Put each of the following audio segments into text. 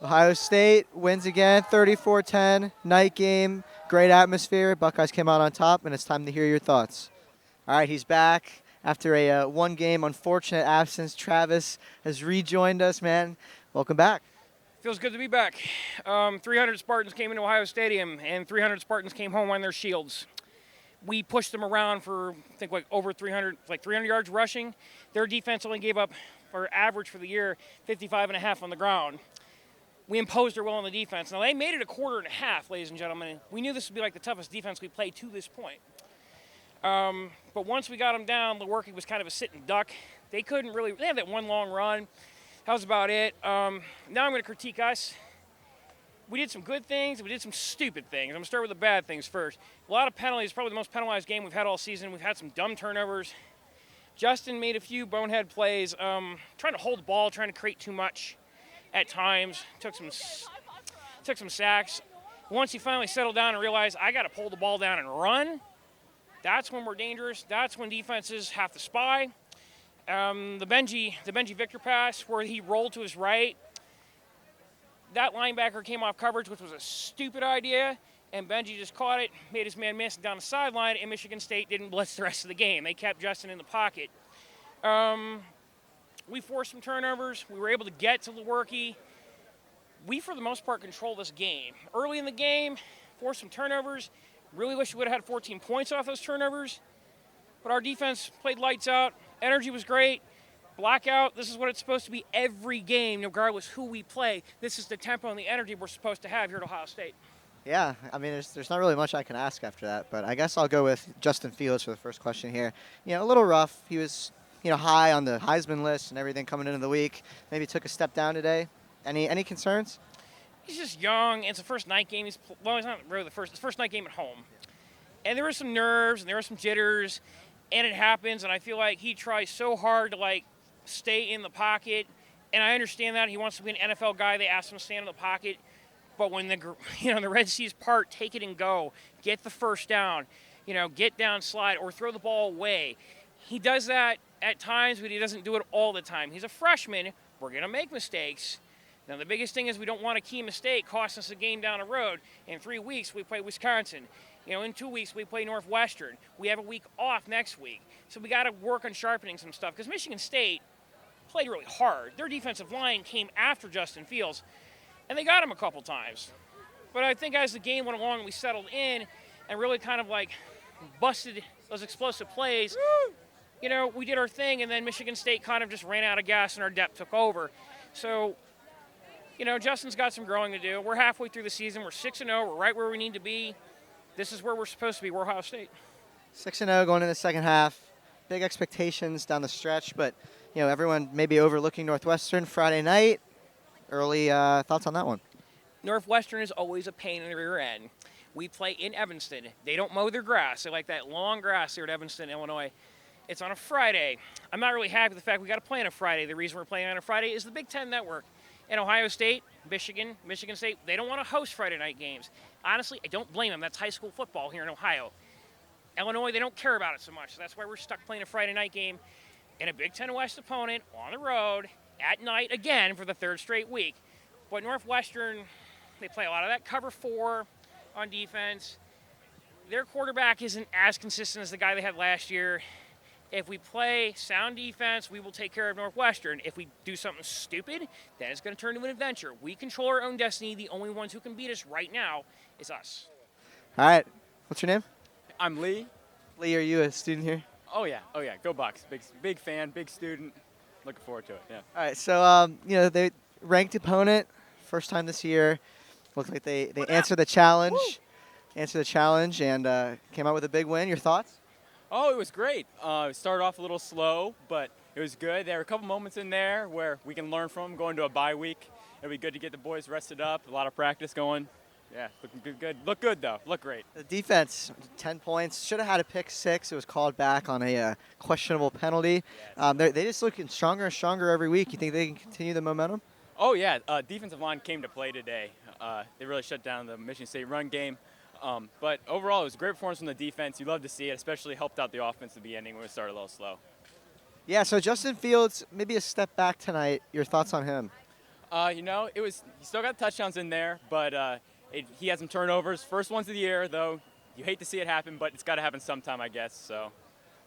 Ohio State wins again, 34-10, night game, great atmosphere. Buckeyes came out on top, and it's time to hear your thoughts. All right, he's back after a one-game unfortunate absence. Travis has rejoined us, man. Welcome back. Feels good to be back. 300 Spartans came into Ohio Stadium, and 300 Spartans came home on their shields. We pushed them around for, I think, over 300, 300 yards rushing. Their defense only gave up, for average for the year, 55 and a half on the ground. We imposed our will on the defense. Now, they made it a quarter and a half, ladies and gentlemen. We knew this would be like the toughest defense we played to this point. But once we got them down, Lewerke was kind of a sitting duck. They had that one long run. That was about it. Now I'm going to critique us. We did some good things, we did some stupid things. I'm going to start with the bad things first. A lot of penalties, probably the most penalized game we've had all season. We've had some dumb turnovers. Justin made a few bonehead plays, trying to hold the ball, trying to create too much at times. Took some sacks. Once he finally settled down and realized, I got to pull the ball down and run, that's when we're dangerous. That's when defenses have to spy. The Benji Victor pass where he rolled to his right, that linebacker came off coverage, which was a stupid idea, and Benji just caught it, made his man miss down the sideline, and Michigan State didn't blitz the rest of the game. They kept Justin in the pocket. We forced some turnovers. We were able to get to Lewerke. We, for the most part, controlled this game. Early in the game, forced some turnovers. Really wish we would have had 14 points off those turnovers. But our defense played lights out. Energy was great. Blackout, this is what it's supposed to be every game, regardless who we play. This is the tempo and the energy we're supposed to have here at Ohio State. Yeah, I mean, there's not really much I can ask after that, but I guess I'll go with Justin Fields for the first question here. A little rough. He was, high on the Heisman list and everything coming into the week. Maybe took a step down today. Any concerns? He's just young. It's the first night game. It's not really the first night game at home. And there were some nerves and there were some jitters, and it happens, and I feel like he tries so hard to, stay in the pocket, and I understand that. He wants to be an NFL guy. They ask him to stand in the pocket. But when the Red Seas part, take it and go. Get the first down. Get down, slide, or throw the ball away. He does that at times, but he doesn't do it all the time. He's a freshman. We're going to make mistakes. Now, the biggest thing is we don't want a key mistake cost us a game down the road. In 3 weeks, we play Wisconsin. In 2 weeks, we play Northwestern. We have a week off next week. So we got to work on sharpening some stuff, because Michigan State played really hard. Their defensive line came after Justin Fields, and they got him a couple times. But I think as the game went along, we settled in and really kind of busted those explosive plays. We did our thing, and then Michigan State kind of just ran out of gas and our depth took over. So, Justin's got some growing to do. We're halfway through the season. We're 6-0. We're right where we need to be. This is where we're supposed to be. We're Ohio State. 6-0 going in the second half. Big expectations down the stretch, but everyone maybe overlooking Northwestern Friday night. Early thoughts on that one? Northwestern is always a pain in the rear end. We play in Evanston. They don't mow their grass. They like that long grass here at Evanston, Illinois. It's on a Friday. I'm not really happy with the fact we got to play on a Friday. The reason we're playing on a Friday is the Big Ten Network. And Ohio State, Michigan State, they don't want to host Friday night games. Honestly, I don't blame them. That's high school football here in Ohio. Illinois, they don't care about it so much. So that's why we're stuck playing a Friday night game and a Big Ten West opponent on the road at night again for the third straight week. But Northwestern, they play a lot of that cover 4 on defense. Their quarterback isn't as consistent as the guy they had last year. If we play sound defense, we will take care of Northwestern. If we do something stupid, then it's going to turn into an adventure. We control our own destiny. The only ones who can beat us right now is us. All right. What's your name? I'm Lee. Lee, are you a student here? Oh yeah. Go Bucks. Big fan, big student. Looking forward to it. Yeah. All right. So they ranked opponent, first time this year. Looked like they answered the challenge. And came out with a big win. Your thoughts? Oh, it was great. It started off a little slow, but it was good. There were a couple moments in there where we can learn from going to a bye week. It'll be good to get the boys rested up. A lot of practice going. Yeah, looking good. Look good, though. Look great. The defense, 10 points. Should have had a pick 6. It was called back on a questionable penalty. They just looking stronger and stronger every week. You think they can continue the momentum? Oh, yeah. Defensive line came to play today. They really shut down the Michigan State run game. But overall, it was a great performance from the defense. You love to see it, especially helped out the offense at the beginning when we started a little slow. Yeah, so Justin Fields, maybe a step back tonight. Your thoughts on him? He still got touchdowns in there, but he had some turnovers. First ones of the year, though. You hate to see it happen, but it's got to happen sometime, I guess. So,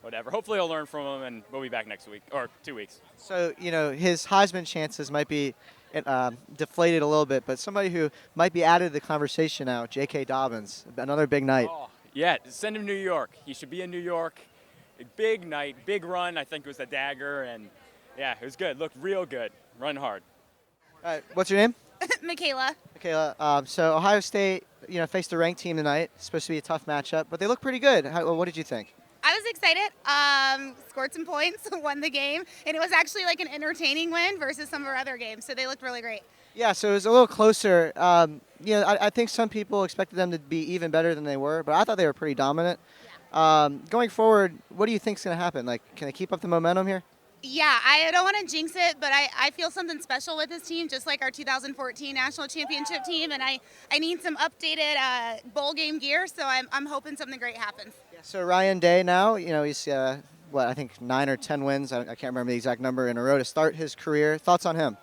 whatever. Hopefully, he'll learn from him, and we'll be back next week or 2 weeks. So, his Heisman chances might be deflated a little bit, but somebody who might be added to the conversation now, J.K. Dobbins, another big night. Oh, yeah, send him to New York. He should be in New York. A big night, big run. I think it was the dagger, and yeah, it was good. Looked real good. Run hard. All right, what's your name? Michaela. Michaela. So Ohio State, faced a ranked team tonight. It's supposed to be a tough matchup, but they look pretty good. What did you think? I was excited. Scored some points, won the game, and it was actually like an entertaining win versus some of our other games. So they looked really great. Yeah, so it was a little closer. I think some people expected them to be even better than they were, but I thought they were pretty dominant. Yeah. Going forward, what do you think is going to happen? Like, can they keep up the momentum here? Yeah, I don't want to jinx it, but I feel something special with this team, just like our 2014 national championship team, and I need some updated bowl game gear, so I'm hoping something great happens. Yeah, so Ryan Day now, he's, I think 9 or 10 wins. I can't remember the exact number in a row to start his career. Thoughts on him?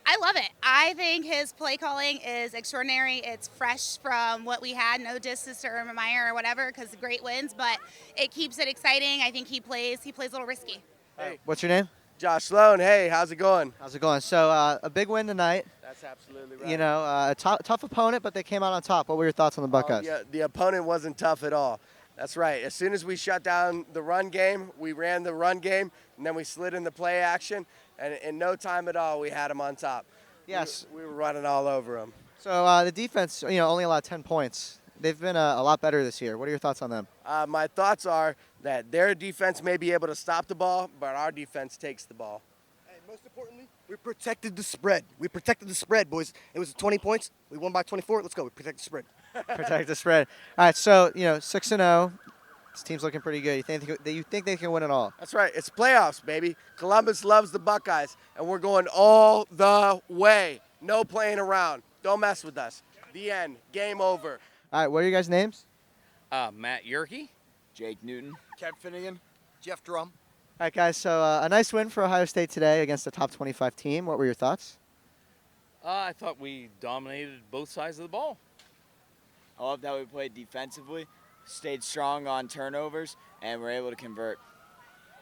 I love it. I think his play calling is extraordinary. It's fresh from what we had. No disses to Urban Meyer or whatever, because great wins, but it keeps it exciting. I think he plays a little risky. Hey, What's your name? Josh Sloan. Hey, how's it going? How's it going? So a big win tonight. That's absolutely right. A tough opponent, but they came out on top. What were your thoughts on the Buckeyes? Yeah, the opponent wasn't tough at all. That's right. As soon as we shut down the run game, we ran the run game, and then we slid into play action, and in no time at all, we had them on top. Yes. We were running all over them. So the defense, only allowed 10 points. They've been a lot better this year. What are your thoughts on them? My thoughts are that their defense may be able to stop the ball, but our defense takes the ball. And most importantly, we protected the spread. We protected the spread, boys. It was 20 points. We won by 24. Let's go. We protect the spread. Protect the spread. All right, so 6-0. This team's looking pretty good. You think they can win it all? That's right. It's playoffs, baby. Columbus loves the Buckeyes, and we're going all the way. No playing around. Don't mess with us. The end. Game over. All right, what are your guys' names? Matt Yerke, Jake Newton. Kev Finnegan, Jeff Drum. All right, guys, so a nice win for Ohio State today against a top 25 team. What were your thoughts? I thought we dominated both sides of the ball. I love how we played defensively, stayed strong on turnovers, and were able to convert.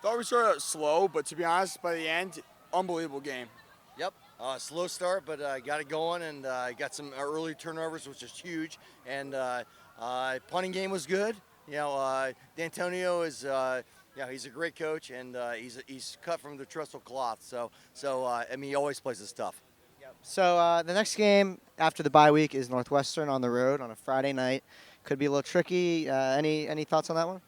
Thought we started out slow, but to be honest, by the end, unbelievable game. Yep, slow start, but got it going and got some early turnovers, which is huge. And punting game was good. D'Antonio is, he's a great coach, and he's cut from the trestle cloth. So he always plays his stuff. So the next game after the bye week is Northwestern on the road on a Friday night. Could be a little tricky. Any thoughts on that one?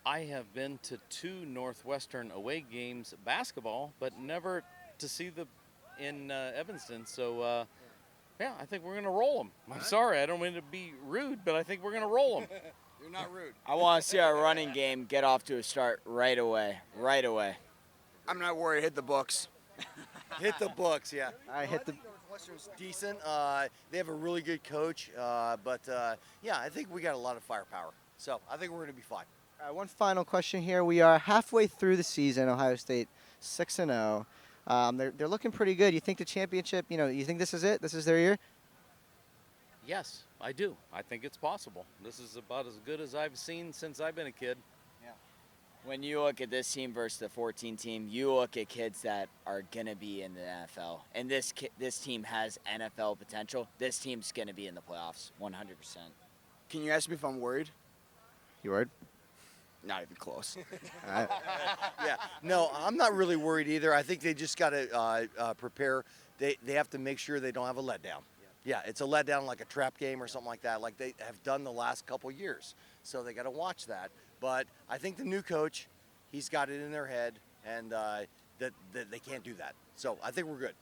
I have been to 2 Northwestern away games basketball, but never to see them in Evanston. So, I think we're going to roll them. I'm sorry, I don't mean to be rude, but I think we're going to roll them. You're not rude. I want to see our running game get off to a start right away. Right away. I'm not worried. Hit the books. Hit the books, yeah. I hit the. Northwestern's decent. They have a really good coach, but I think we got a lot of firepower. So I think we're going to be fine. All right, one final question here. We are halfway through the season. Ohio State 6-0. They're looking pretty good. You think the championship? You think this is it? This is their year? Yes, I do. I think it's possible. This is about as good as I've seen since I've been a kid. When you look at this team versus the 14 team, you look at kids that are going to be in the NFL. And this team has NFL potential. This team's going to be in the playoffs 100%. Can you ask me if I'm worried? You word? Not even close. All right. Yeah, no, I'm not really worried either. I think they just got to prepare. They have to make sure they don't have a letdown. Yeah, it's a letdown like a trap game or something like that, like they have done the last couple years. So they got to watch that. But I think the new coach, he's got it in their head, and that they can't do that. So I think we're good.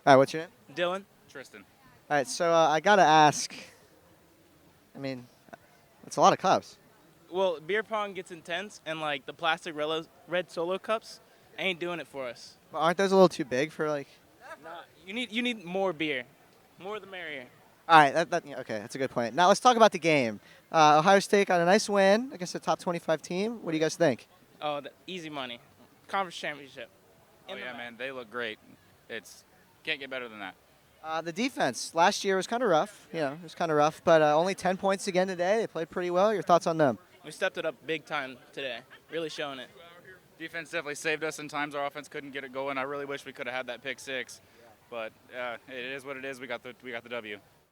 All right, what's your name? Dylan. Tristan. All right, so I got to ask. I mean, it's a lot of cups. Well, beer pong gets intense, and like the plastic red Solo cups ain't doing it for us. But aren't those a little too big for like? Nah, you need more beer, more the merrier. All right, okay, that's a good point. Now let's talk about the game. Ohio State got a nice win against a top 25 team. What do you guys think? Oh, easy money, conference championship. Oh, yeah, man, they look great. It's Can't get better than that. The defense last year was kind of rough. You know, it was kind of rough, but only 10 points again today. They played pretty well. Your thoughts on them? We stepped it up big time today, really showing it. Defense definitely saved us in times our offense couldn't get it going. I really wish we could have had that pick six, but it is what it is. We got the W.